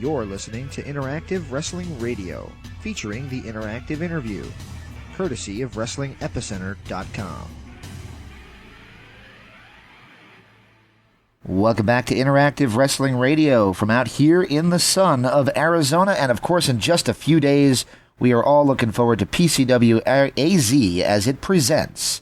You're listening to Interactive Wrestling Radio, featuring the Interactive Interview, courtesy of WrestlingEpicenter.com. Welcome back to Interactive Wrestling Radio from out here in the sun of Arizona. And of course, in just a few days, we are all looking forward to PCWAZ as it presents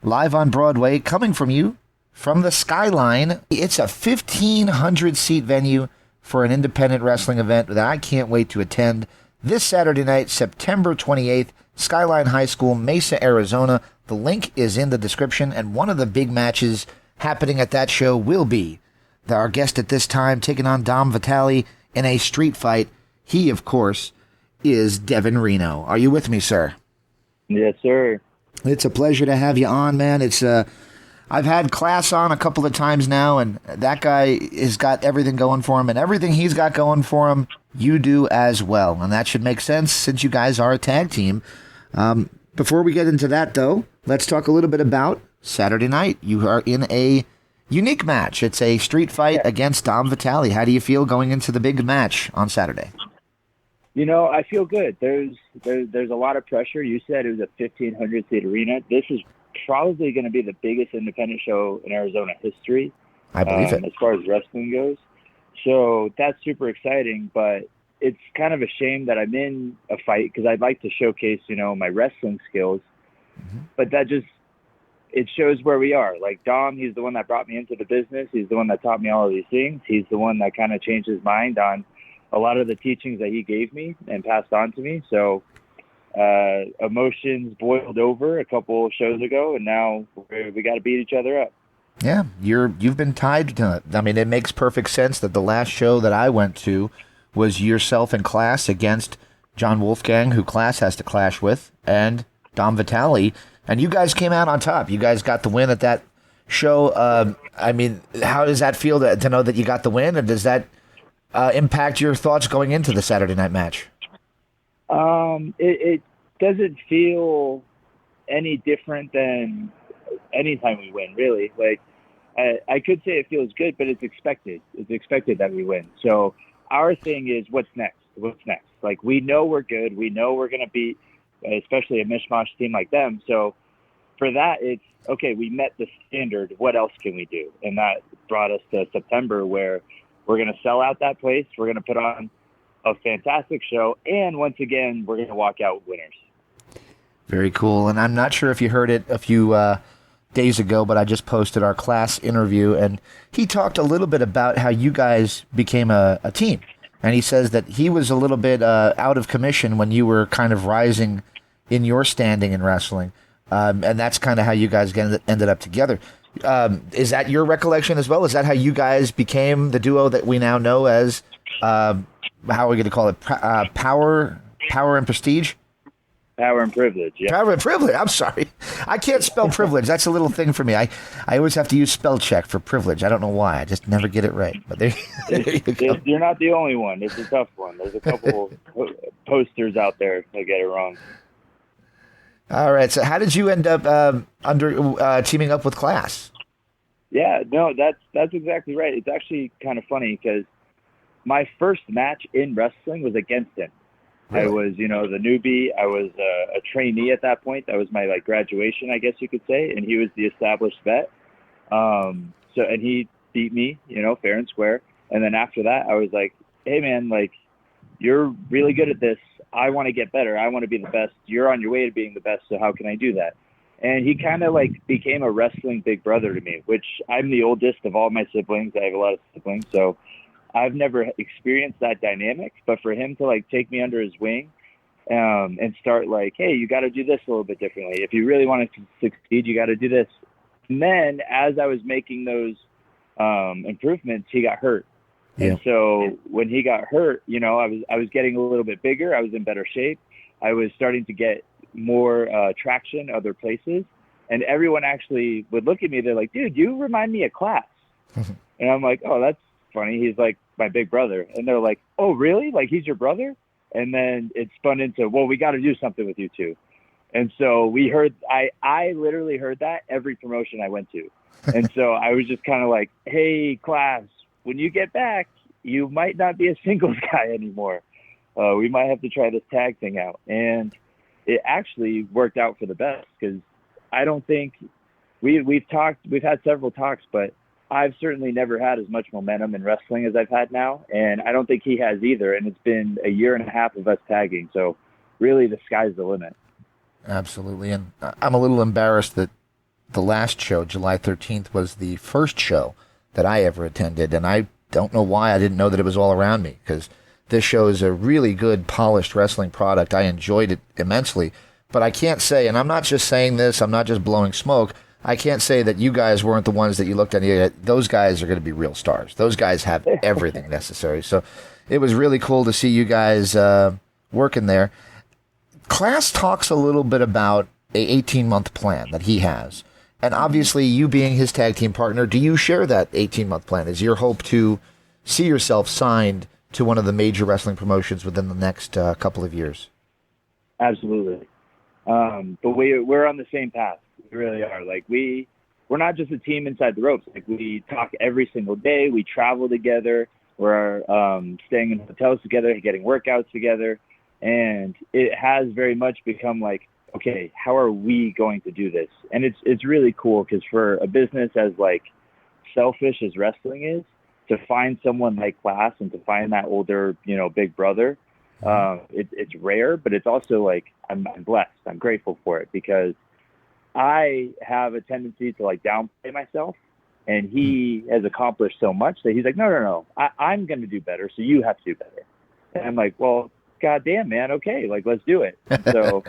live on Broadway, coming from you from the Skyline. It's a 1,500-seat venue for an independent wrestling event that I can't wait to attend this Saturday night, September 28th, Skyline High School, Mesa, Arizona. The link is in the description, and one of the big matches happening at that show will be our guest at this time taking on Dom Vitale in a street fight. He, of course, is Devin Reno. Are you with me, sir? Yes, sir. It's a pleasure to have you on, man. I've had Class on a couple of times now, and that guy has got everything going for him, and everything he's got going for him, you do as well. And that should make sense since you guys are a tag team. Before we get into that, though, let's talk a little bit about Saturday night. You are in a unique match. It's a street fight against Dom Vitale. How do you feel going into the big match on Saturday? You know, I feel good. There's a lot of pressure. You said it was a 1,500-seat arena. This is probably going to be the biggest independent show in Arizona history. I believe it. As far as wrestling goes. So that's super exciting, but it's kind of a shame that I'm in a fight because I'd like to showcase, my wrestling skills. Mm-hmm. But it shows where we are. Like Dom, he's the one that brought me into the business. He's the one that taught me all of these things. He's the one that kind of changed his mind on a lot of the teachings that he gave me and passed on to me. So emotions boiled over a couple shows ago, and now we got to beat each other up. Yeah, you've been tied to it. I mean, it makes perfect sense that the last show that I went to was yourself and Class against John Wolfgang, who Class has to clash with, and Dom Vitale, and you guys came out on top. You guys got the win at that show. I mean, how does that feel to know that you got the win, and does that impact your thoughts going into the Saturday night match? It doesn't feel any different than any time we win, really. Like, I could say it feels good, but it's expected. It's expected that we win. So our thing is, what's next? What's next? Like, we know we're good. We know we're going to beat, especially a mishmash team like them. So for that, it's, okay, we met the standard. What else can we do? And that brought us to September, where we're going to sell out that place. We're going to put on a fantastic show. And once again, we're going to walk out winners. Very cool. And I'm not sure if you heard it a few days ago, but I just posted our Class interview, and he talked a little bit about how you guys became a team. And he says that he was a little bit out of commission when you were kind of rising in your standing in wrestling. And that's kind of how you guys ended up together. Is that your recollection as well? Is that how you guys became the duo that we now know as, how are we going to call it, Power and Prestige? Power and Privilege, yeah. Power and Privilege, I'm sorry. I can't spell privilege. That's a little thing for me. I always have to use spell check for privilege. I don't know why. I just never get it right. But there you go. You're not the only one. It's a tough one. There's a couple posters out there that get it wrong. All right. So how did you end up teaming up with Class? Yeah, no, that's exactly right. It's actually kind of funny because my first match in wrestling was against him. Really? I was, the newbie. I was a trainee at that point. That was my graduation, I guess you could say. And he was the established vet. And he beat me, fair and square. And then after that, I was like, hey man, you're really good at this. I want to get better. I want to be the best. You're on your way to being the best. So how can I do that? And he kind of became a wrestling big brother to me, which I'm the oldest of all my siblings. I have a lot of siblings. So I've never experienced that dynamic, but for him to take me under his wing and start hey, you got to do this a little bit differently. If you really want to succeed, you got to do this. And then as I was making those improvements, he got hurt. Yeah. And so when he got hurt, I was getting a little bit bigger. I was in better shape. I was starting to get more traction other places. And everyone actually would look at me. They're like, dude, you remind me of Class. And I'm like, oh, that's funny. He's like my big brother. And they're like, oh, really? He's your brother? And then it spun into, well, we got to do something with you two. And so we heard, I literally heard that every promotion I went to. And so I was just kind of like, hey, Class, when you get back, you might not be a singles guy anymore. We might have to try this tag thing out. And it actually worked out for the best, because I don't think we've had several talks, but I've certainly never had as much momentum in wrestling as I've had now. And I don't think he has either. And it's been a year and a half of us tagging. So really the sky's the limit. Absolutely. And I'm a little embarrassed that the last show, July 13th, was the first show that I ever attended. And I don't know why I didn't know that it was all around me, because this show is a really good, polished wrestling product. I enjoyed it immensely. But I can't say, and I'm not just saying this, I'm not just blowing smoke, I can't say that you guys weren't the ones that you looked at. Those guys are going to be real stars. Those guys have everything necessary. So it was really cool to see you guys working there. Class talks a little bit about a 18-month plan that he has. And obviously, you being his tag team partner, do you share that 18-month plan? Is your hope to see yourself signed to one of the major wrestling promotions within the next couple of years? Absolutely. But we're on the same path. We really are. Like, we're not just a team inside the ropes. Like, we talk every single day. We travel together. We're staying in hotels together, getting workouts together. And it has very much become like, okay, how are we going to do this? And it's really cool, because for a business as like selfish as wrestling is, to find someone like Class and to find that older, big brother, it's rare, but it's also like, I'm blessed. I'm grateful for it, because I have a tendency to like downplay myself, and he has accomplished so much that he's like, no, I'm going to do better, so you have to do better. And I'm like, well, goddamn, man, okay, like, let's do it. And so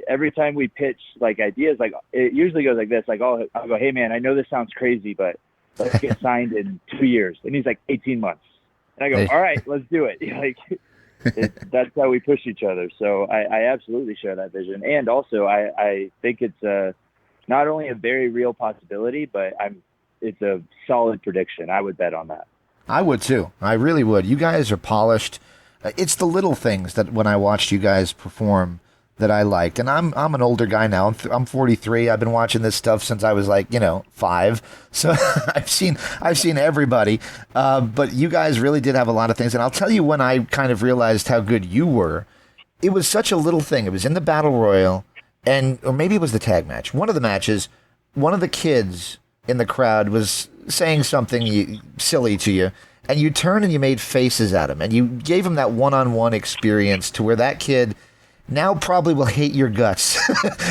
every time we pitch like ideas, like, it usually goes like this, like, I'll go, hey man, I know this sounds crazy, but let's get signed in 2 years. And he's like, 18 months. And I go, all right, let's do it. Like, that's how we push each other. So I absolutely share that vision. And also I think it's not only a very real possibility, but it's a solid prediction. I would bet on that. I would too. I really would. You guys are polished. It's the little things that when I watched you guys perform that I liked. And I'm an older guy now. I'm 43. I've been watching this stuff since I was like, 5. So I've seen everybody. But you guys really did have a lot of things. And I'll tell you when I kind of realized how good you were. It was such a little thing. It was in the Battle Royal, or maybe it was the tag match. One of the matches, one of the kids in the crowd was saying something silly to you. And you turned and you made faces at him. And you gave him that one-on-one experience to where that kid now probably will hate your guts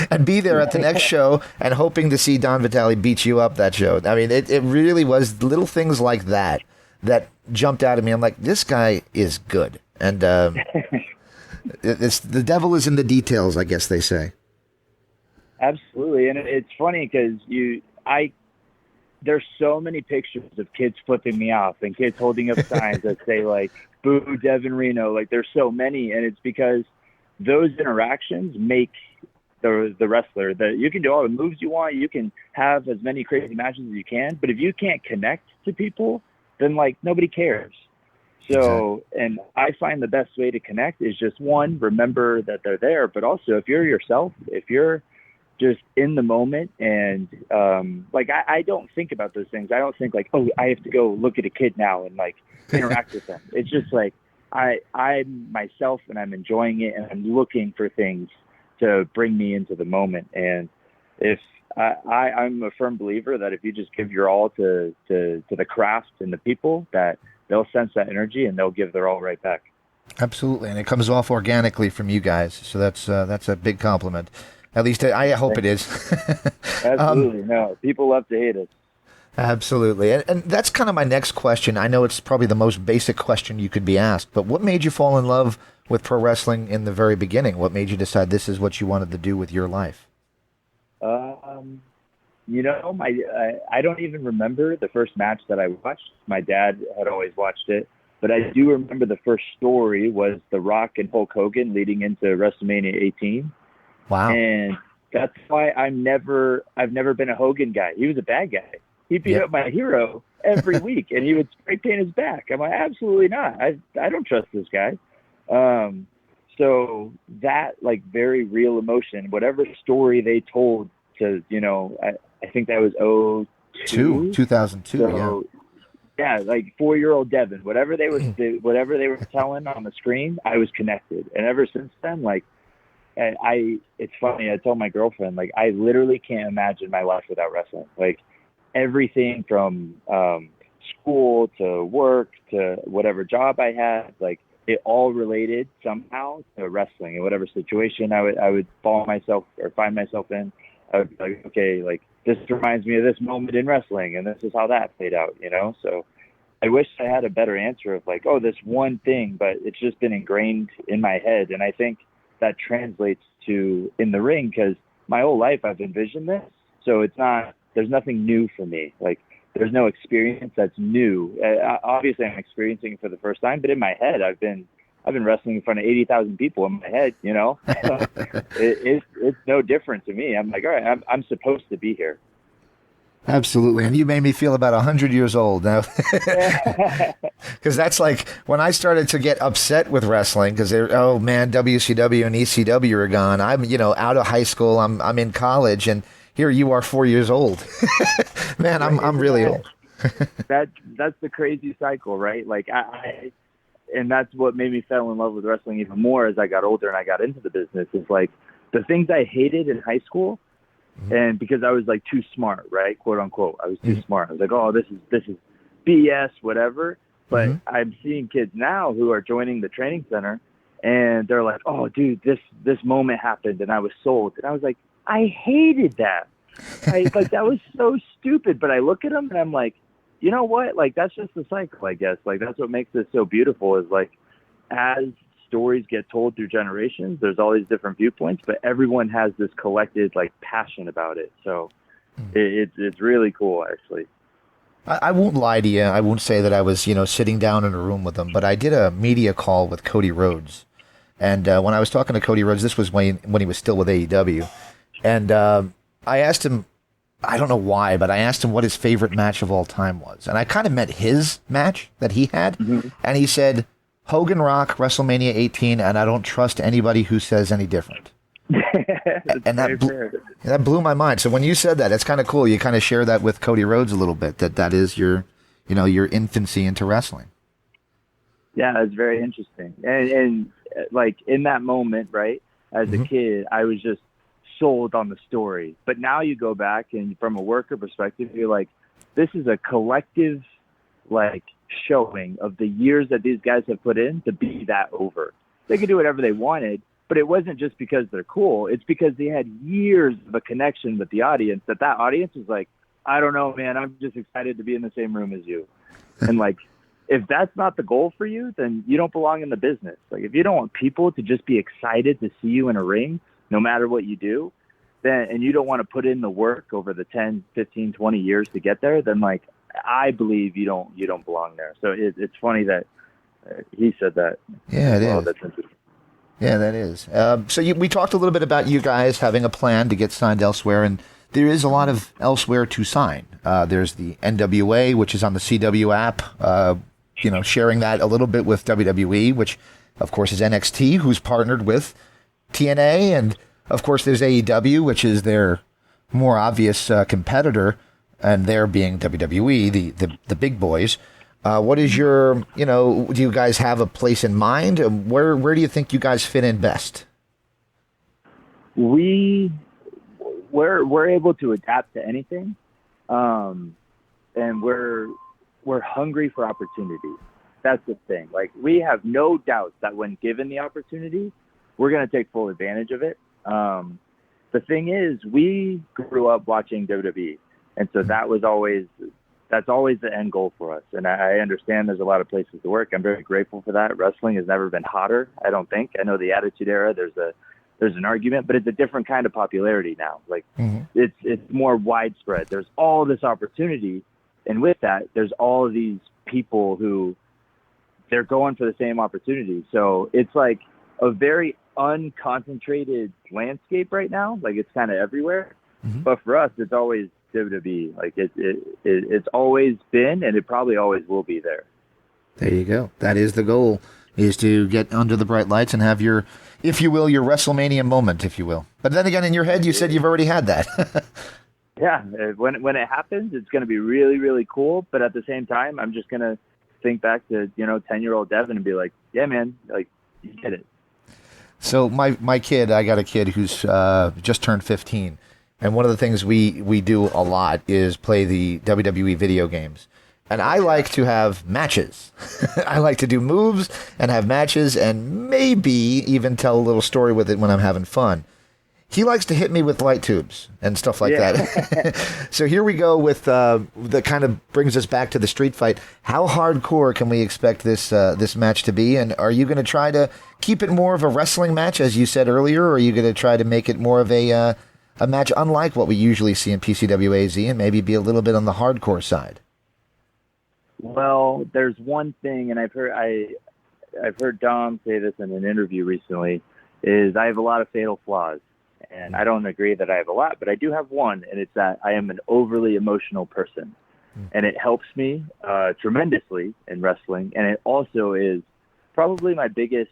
and be there at the next show and hoping to see Don Vitale beat you up that show. I mean, it really was little things like that jumped out at me. I'm like, this guy is good. And it's the devil is in the details, I guess they say. Absolutely. And it's funny because there's so many pictures of kids flipping me off and kids holding up signs that say like, boo Devin Reno. Like, there's so many. And it's because those interactions make the wrestler that you can do all the moves you want. You can have as many crazy matches as you can, but if you can't connect to people, then like nobody cares. So, exactly. And I find the best way to connect is just one, remember that they're there, but also if you're yourself, if you're just in the moment and like I don't think about those things. I don't think like, oh, I have to go look at a kid now and like interact with them. It's just like I'm myself and I'm enjoying it and I'm looking for things to bring me into the moment. And if I'm a firm believer that if you just give your all to the craft and the people, that they'll sense that energy and they'll give their all right back. Absolutely, and it comes off organically from you guys, so that's a big compliment. At least I hope it is. Absolutely, no. People love to hate us. Absolutely, and that's kind of my next question. I know it's probably the most basic question you could be asked, but what made you fall in love with pro wrestling in the very beginning? What made you decide this is what you wanted to do with your life? I don't even remember the first match that I watched. My dad had always watched it, but I do remember the first story was The Rock and Hulk Hogan leading into WrestleMania 18. Wow. And that's why I've never been a Hogan guy. He was a bad guy. He beat up my hero every week, and he would spray paint his back. I'm like, absolutely not. I don't trust this guy. So that like very real emotion, whatever story they told to, I think that was 2002. So Yeah, like 4-year-old Devin, whatever they were telling on the screen, I was connected. And ever since then, like, it's funny. I told my girlfriend, like, I literally can't imagine my life without wrestling. Like, everything from school to work to whatever job I had, like, it all related somehow to wrestling. In whatever situation I would find myself in, I would be like, okay, like, this reminds me of this moment in wrestling, and this is how that played out, you know? So I wish I had a better answer of like, oh, this one thing, but it's just been ingrained in my head. And I think that translates to in the ring, because my whole life I've envisioned this. So there's nothing new for me. Like, there's no experience that's new. Obviously I'm experiencing it for the first time, but in my head, I've been wrestling in front of 80,000 people in my head, you know? So it's no different to me. I'm like, all right, I'm supposed to be here. Absolutely. And you made me feel about 100 years old now. Because that's like when I started to get upset with wrestling, because oh man, WCW and ECW are gone. I'm, out of high school. I'm in college, and here you are 4 years old. Man, I'm really old. That's the crazy cycle, right? Like and that's what made me fall in love with wrestling even more as I got older and I got into the business, is like the things I hated in high school. And because I was like too smart, right? Quote unquote. I was too smart. I was like, oh, this is BS, whatever. But I'm seeing kids now who are joining the training center, and they're like, oh, dude, this moment happened and I was sold. And I was like, I hated that. Like, that was so stupid. But I look at them and I'm like, you know what? Like, that's just the cycle, I guess. Like, that's what makes this so beautiful, is like, as stories get told through generations, there's all these different viewpoints, but everyone has this collected like passion about it. So it's really cool, actually. I won't lie to you. I won't say that I was, sitting down in a room with them, but I did a media call with Cody Rhodes. And when I was talking to Cody Rhodes, this was when he was still with AEW. And I asked him, I don't know why, but I asked him what his favorite match of all time was. And I kind of meant his match that he had. Mm-hmm. And he said, Hogan Rock, WrestleMania 18, and I don't trust anybody who says any different. And that blew my mind. So when you said that, it's kind of cool. You kind of share that with Cody Rhodes a little bit, that is your infancy into wrestling. Yeah, it's very interesting. And like in that moment, right, as a kid, I was just sold on the story. But now you go back and from a worker perspective, you're like, this is a collective, like, showing of the years that these guys have put in to be that over. They could do whatever they wanted, but it wasn't just because they're cool. It's because they had years of a connection with the audience, that audience was like, I don't know, man, I'm just excited to be in the same room as you. And like, if that's not the goal for you, then you don't belong in the business. Like, if you don't want people to just be excited to see you in a ring, no matter what you do, then, and you don't want to put in the work over the 10, 15, 20 years to get there, then like, I believe you don't belong there. So it's funny that he said that. Yeah, it is. That's interesting. Yeah, that is. So we talked a little bit about you guys having a plan to get signed elsewhere, and there is a lot of elsewhere to sign. There's the NWA, which is on the CW app, sharing that a little bit with WWE, which, of course, is NXT, who's partnered with TNA. And, of course, there's AEW, which is their more obvious competitor, and they're being WWE, the big boys. What is your, do you guys have a place in mind? Where do you think you guys fit in best? We're able to adapt to anything, and we're hungry for opportunity. That's the thing. Like, we have no doubt that when given the opportunity, we're going to take full advantage of it. The thing is, we grew up watching WWE. And so that's always the end goal for us. And I understand there's a lot of places to work. I'm very grateful for that. Wrestling has never been hotter, I don't think. I know the Attitude Era, there's an argument, but it's a different kind of popularity now. Like, it's more widespread. There's all this opportunity. And with that, there's all of these people who they're going for the same opportunity. So it's like a very unconcentrated landscape right now. Like, it's kind of everywhere. But for us, it's always WWE. Like, it's always been, and it probably always will be there. There you go. That is the goal, is to get under the bright lights and have your, if you will, your WrestleMania moment, if you will. But then again, in your head, you said you've already had that. Yeah, when it happens, it's going to be really, really cool. But at the same time, I'm just going to think back to, 10-year-old Devin and be like, yeah, man, like, you did it. So my kid, I got a kid who's just turned 15, and one of the things we do a lot is play the WWE video games. And I like to have matches. I like to do moves and have matches and maybe even tell a little story with it when I'm having fun. He likes to hit me with light tubes and stuff like that. So here we go with that kind of brings us back to the street fight. How hardcore can we expect this match to be? And are you going to try to keep it more of a wrestling match, as you said earlier, or are you going to try to make it more of a match unlike what we usually see in PCWAZ and maybe be a little bit on the hardcore side? Well, there's one thing, and I've heard Dom say this in an interview recently, is I have a lot of fatal flaws. And I don't agree that I have a lot, but I do have one, and it's that I am an overly emotional person. And it helps me tremendously in wrestling. And it also is probably my biggest,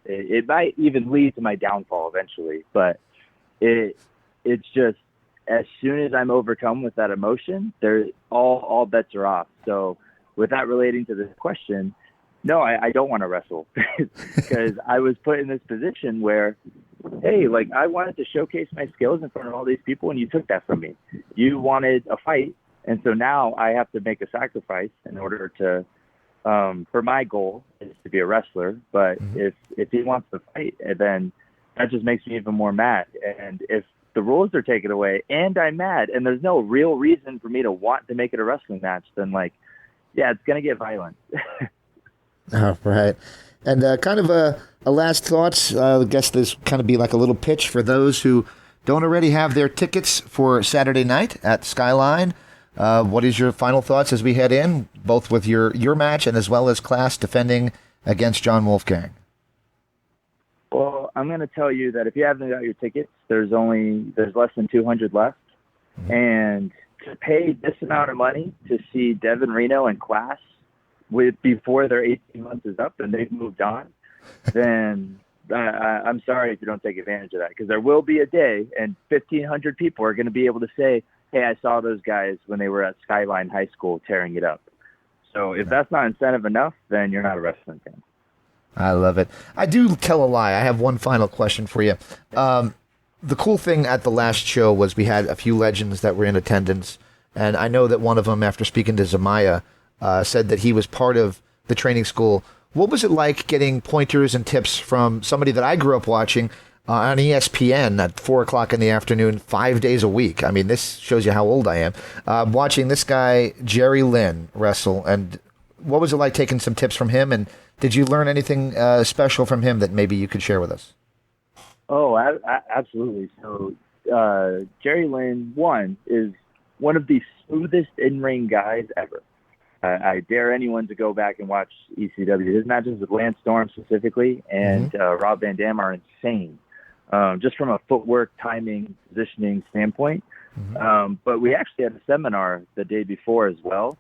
it might even lead to my downfall eventually, but it's just, as soon as I'm overcome with that emotion, all bets are off. So with that relating to this question, no, I don't want to wrestle because I was put in this position where, hey, like, I wanted to showcase my skills in front of all these people, and you took that from me. You wanted a fight, and so now I have to make a sacrifice in order to, for my goal is to be a wrestler. But if he wants to fight, then that just makes me even more mad. And if the rules are taken away and I'm mad and there's no real reason for me to want to make it a wrestling match, then, like, yeah, it's going to get violent. Oh, right. And kind of a last thoughts, I guess this kind of be like a little pitch for those who don't already have their tickets for Saturday night at Skyline. What is your final thoughts as we head in, both with your match and as well as Class defending against John Wolfgang? Well, I'm going to tell you that if you haven't got your tickets, there's less than 200 left. And to pay this amount of money to see Devin Reno and Class before their 18 months is up and they've moved on, then I'm sorry if you don't take advantage of that, because there will be a day and 1,500 people are going to be able to say, hey, I saw those guys when they were at Skyline High School tearing it up. So if that's not incentive enough, then you're not a wrestling fan. I love it. I do tell a lie. I have one final question for you. The cool thing at the last show was we had a few legends that were in attendance, and I know that one of them, after speaking to Zamaya, said that he was part of the training school. What was it like getting pointers and tips from somebody that I grew up watching on ESPN at 4 o'clock in the afternoon, 5 days a week? I mean, this shows you how old I am. Watching this guy, Jerry Lynn, wrestle. And what was it like taking some tips from him? And did you learn anything special from him that maybe you could share with us? Oh, absolutely. So Jerry Lynn, is one of the smoothest in-ring guys ever. I dare anyone to go back and watch ECW. His matches with Lance Storm specifically and Rob Van Dam are insane, just from a footwork, timing, positioning standpoint. But we actually had a seminar the day before as well.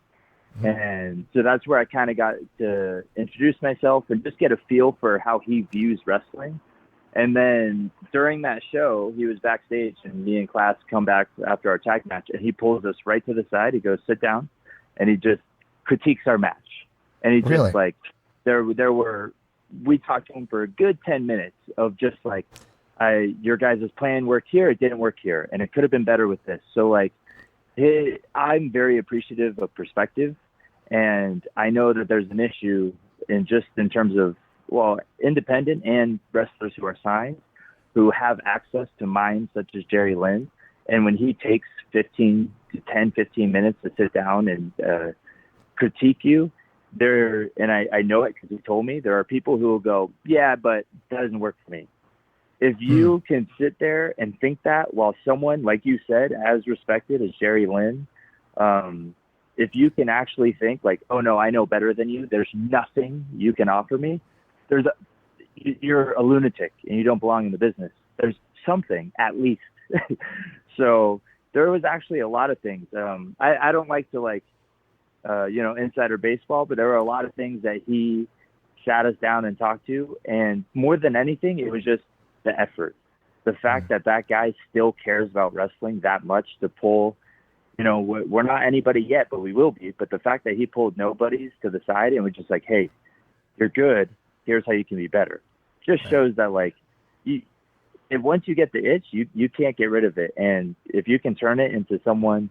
And so that's where I kind of got to introduce myself and just get a feel for how he views wrestling. And then during that show, he was backstage, and me and Class come back after our tag match, and he pulls us right to the side. He goes, sit down, and he just critiques our match. And he just Really? like, we talked to him for a good 10 minutes of just like, your guys' plan worked here, it didn't work here, and it could have been better with this. So like, I'm very appreciative of perspective, and I know that there's an issue in terms of, well, independent and wrestlers who are signed, who have access to minds such as Jerry Lynn. And when he takes 15 minutes to sit down and critique you, and I know it because he told me, there are people who will go, yeah, but that doesn't work for me. If you can sit there and think that while someone, like you said, as respected as Jerry Lynn, if you can actually think like, oh no, I know better than you, there's nothing you can offer me, you're a lunatic and you don't belong in the business. There's something, at least. So there was actually a lot of things. I don't like to insider baseball, but there were a lot of things that he sat us down and talked to. And more than anything, it was just the effort. The fact that guy still cares about wrestling that much to pull we're not anybody yet, but we will be. But the fact that he pulled nobodies to the side and was just like, hey, you're good. Here's how you can be better. Just shows that, like, and once you get the itch, you can't get rid of it. And if you can turn it into someone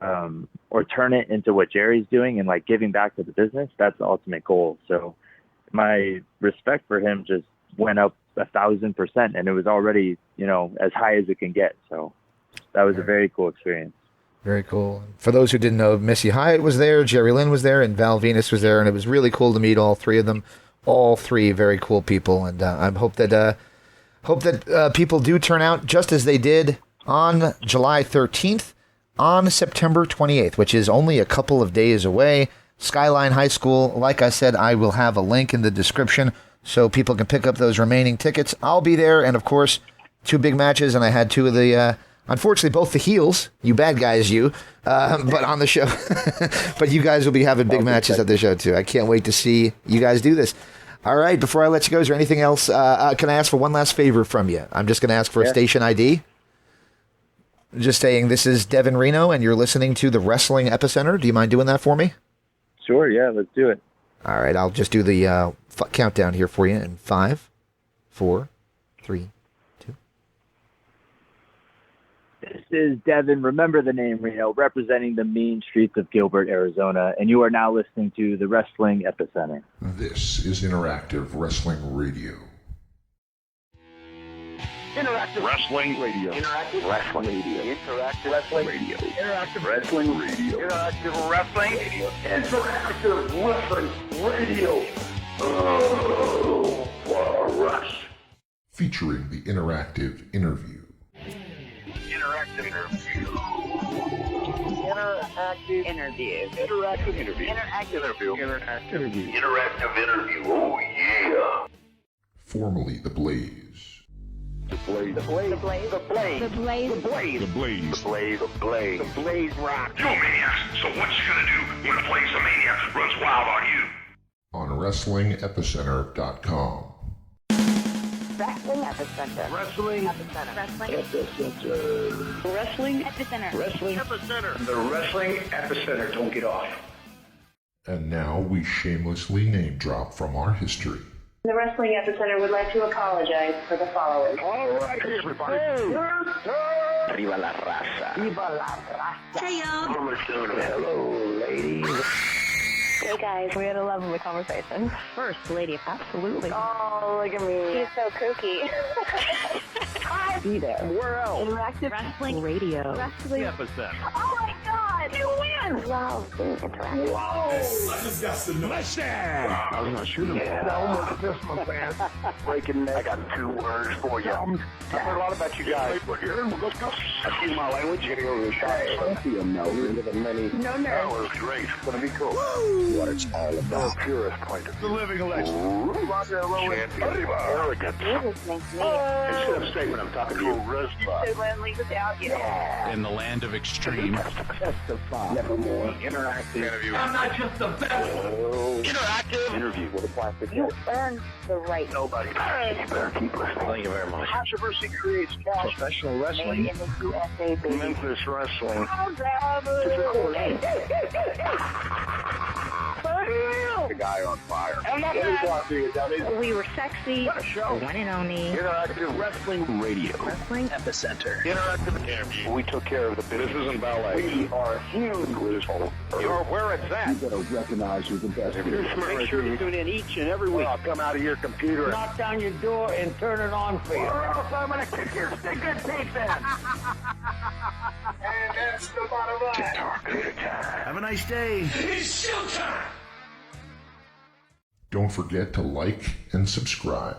or turn it into what Jerry's doing and, like, giving back to the business, that's the ultimate goal. So my respect for him just went up 1,000%, and it was already, as high as it can get. So that was a very cool experience. Very cool. For those who didn't know, Missy Hyatt was there, Jerry Lynn was there, and Val Venus was there, and it was really cool to meet all three of them. All three very cool people, and I hope that people do turn out just as they did on July 13th, on September 28th, which is only a couple of days away. Skyline High School, like I said, I will have a link in the description so people can pick up those remaining tickets. I'll be there, and of course, 2 big matches, and I had 2 of the, unfortunately, both the heels, you bad guys, but on the show. But you guys will be having big matches at the show, too. I can't wait to see you guys do this. All right, before I let you go, is there anything else? Can I ask for one last favor from you? I'm just going to ask for a station ID. Just saying, this is Devin Reno, and you're listening to the Wrestling Epicenter. Do you mind doing that for me? Sure, yeah, let's do it. All right, I'll just do the countdown here for you in 5, 4, 3, 2. This is Devin, remember the name Reno, representing the mean streets of Gilbert, Arizona, and you are now listening to the Wrestling Epicenter. This is Interactive Wrestling Radio. Interactive Wrestling Radio. Interactive Wrestling Radio. Interactive Wrestling Radio. Interactive Wrestling Radio. Interactive Wrestling Radio. Interactive Wrestling Radio. Oh, for Rush. Featuring the interactive interview. Interactive interview. Interactive interview. Interactive interview. Interactive interview. Interactive interview. Interactive interview. Oh, yeah. Formerly The Blaze. The Blaze. The Blaze. The Blaze. The Blaze. The Blaze. The Blaze. The Blaze. The Blaze. The Blaze. The Blaze Rock. You're a maniac, so what you gonna do when the Blaze of Maniac runs wild on you? On WrestlingEpicenter.com. Wrestling Epicenter. Wrestling Epicenter. Wrestling Epicenter. Wrestling Epicenter. Wrestling Epicenter. The Wrestling Epicenter. Don't get off. And now we shamelessly name drop from our history. The Wrestling Epicenter would like to apologize for the following. All right, everybody. Viva la raza. Viva la raza. Hey, y'all. Hello, ladies. Hey guys, we had a lovely conversation. First lady. Absolutely. Oh, look at me. He's so kooky. Be there. Where else? Interactive Wrestling Radio. Wrestling. Epicenter. Oh my God, you win! Wow, being interactive. Whoa! I just got some listen. I was gonna shoot him. Yeah, I almost pissed my pants. Breaking neck. I got 2 words for you. I've heard a lot about you guys. But here, let's go. I see my language. You're gonna go to the shop. Plenty of no. Into the many. No nerves. That was great. It's gonna be cool. Woo! What it's all about. The purest point of the living legend. Rock and roll. Arrogant. You're listening to me. Instead of statement, I'm talking to you. So Lynn, without you. Yeah. In the land of extreme. Testify. Nevermore. Interactive interview. I'm not just the best. Interactive interview with a plastic You head. earned the right. Nobody. You better keep listening. Thank you very much. Controversy creates cash. Professional wrestling. Made in the USA, baby. Memphis wrestling. The guy on fire. I'm not bad. We were sexy. What a show. One and only. Interactive Wrestling Radio. Wrestling Epicenter. Interactive interview. We took care of the business. This isn't ballet. We are huge. You're where it's at. You better recognize who's the best. If you're smart, make sure you tune in each and every week. I'll come out of your computer, knock down your door, and turn it on for you. Or else I'm going to kick your stinking teeth in. And that's the bottom line. Have a nice day. It's showtime. Don't forget to like and subscribe.